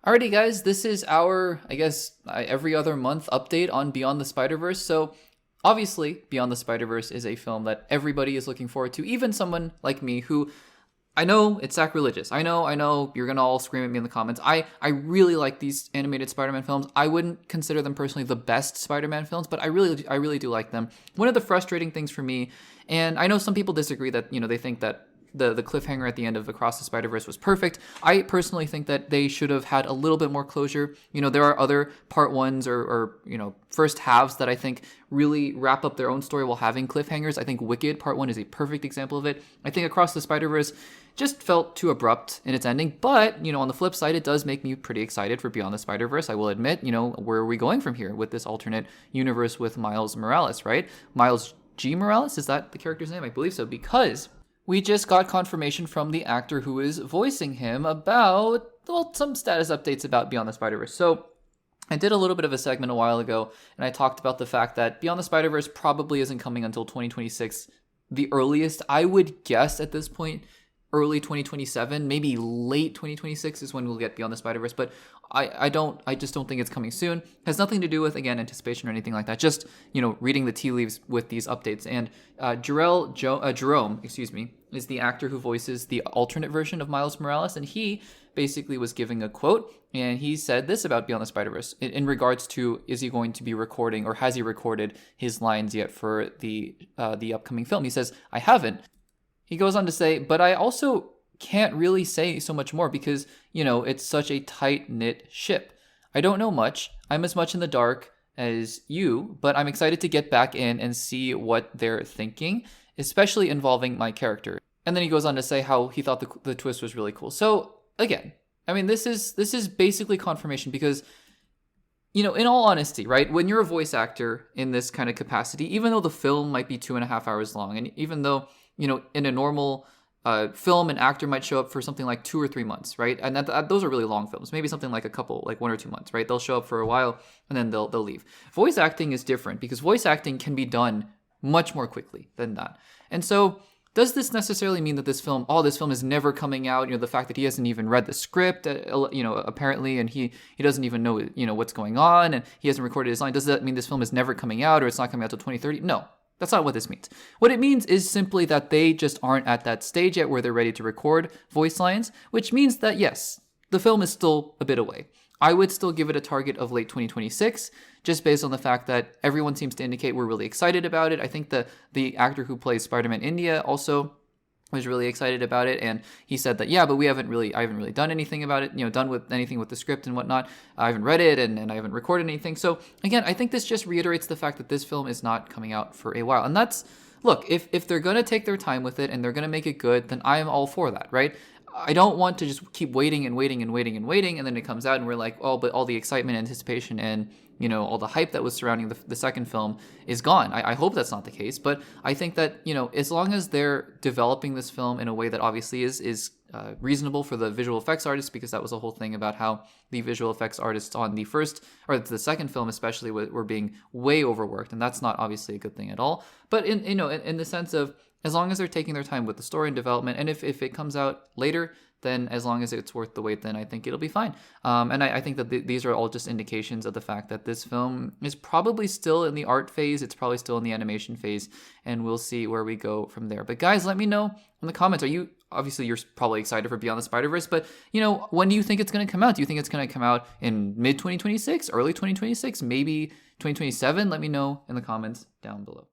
Alrighty, guys, this is our, I guess, every other month update on Beyond the Spider-Verse. So, obviously, Beyond the Spider-Verse is a film that everybody is looking forward to, even someone like me who, I know it's sacrilegious. I know, you're gonna all scream at me in the comments. I really like these animated Spider-Man films. I wouldn't consider them personally the best Spider-Man films, but I really do like them. One of the frustrating things for me, and I know some people disagree that, they think that the cliffhanger at the end of Across the Spider-Verse was perfect. I personally think that they should have had a little bit more closure. There are other part ones or first halves that I think really wrap up their own story while having cliffhangers. I think Wicked Part 1 is a perfect example of it. I think Across the Spider-Verse just felt too abrupt in its ending, but, on the flip side, it does make me pretty excited for Beyond the Spider-Verse. I will admit, where are we going from here with this alternate universe with Miles Morales, right? Miles G. Morales, is that the character's name? I believe so, because we just got confirmation from the actor who is voicing him about, some status updates about Beyond the Spider-Verse. So I did a little bit of a segment a while ago, and I talked about the fact that Beyond the Spider-Verse probably isn't coming until 2026. The earliest, I would guess at this point, early 2027, maybe late 2026 is when we'll get Beyond the Spider-Verse, but I just don't think it's coming soon. Has nothing to do with, again, anticipation or anything like that. Just, reading the tea leaves with these updates. And Jerome, is the actor who voices the alternate version of Miles Morales, and he basically was giving a quote, and he said this about Beyond the Spider-Verse in regards to, is he going to be recording, or has he recorded his lines yet for the upcoming film? He says, "I haven't." He goes on to say, "But I also can't really say so much more because, it's such a tight-knit ship. I don't know much. I'm as much in the dark as you, but I'm excited to get back in and see what they're thinking, especially involving my character." And then he goes on to say how he thought the twist was really cool. So, again, I mean, this is basically confirmation because, in all honesty, right, when you're a voice actor in this kind of capacity, even though the film might be 2.5 hours long, and even though, in a normal film, an actor might show up for something like 2 or 3 months, right? And those are really long films. Maybe something like a couple, like 1 or 2 months, right? They'll show up for a while and then they'll leave. Voice acting is different because voice acting can be done much more quickly than that. And so, does this necessarily mean that this film is never coming out? The fact that he hasn't even read the script, apparently, and he doesn't even know, what's going on, and he hasn't recorded his line. Does that mean this film is never coming out, or it's not coming out till 2030? No. That's not what this means. What it means is simply that they just aren't at that stage yet where they're ready to record voice lines, which means that, yes, the film is still a bit away. I would still give it a target of late 2026, just based on the fact that everyone seems to indicate we're really excited about it. I think the actor who plays Spider-Man India also was really excited about it, and he said that, yeah, but I haven't really done anything about it, done with anything with the script and whatnot. I haven't read it and I haven't recorded anything. So again, I think this just reiterates the fact that this film is not coming out for a while. And that's, look, if they're going to take their time with it and they're going to make it good, then I am all for that, right? I don't want to just keep waiting and waiting and waiting and waiting, and then it comes out and we're like, oh, but all the excitement, anticipation, and all the hype that was surrounding the second film is gone. I hope that's not the case, but I think that, as long as they're developing this film in a way that obviously is reasonable for the visual effects artists, because that was the whole thing about how the visual effects artists on the second film especially were being way overworked, and that's not obviously a good thing at all. But in the sense of, as long as they're taking their time with the story and development, and if it comes out later, then as long as it's worth the wait, then I think it'll be fine. And I think that these are all just indications of the fact that this film is probably still in the art phase. It's probably still in the animation phase, and we'll see where we go from there. But guys, let me know in the comments. Obviously you're probably excited for Beyond the Spider-Verse, but when do you think it's going to come out? Do you think it's going to come out in mid 2026, early 2026, maybe 2027? Let me know in the comments down below.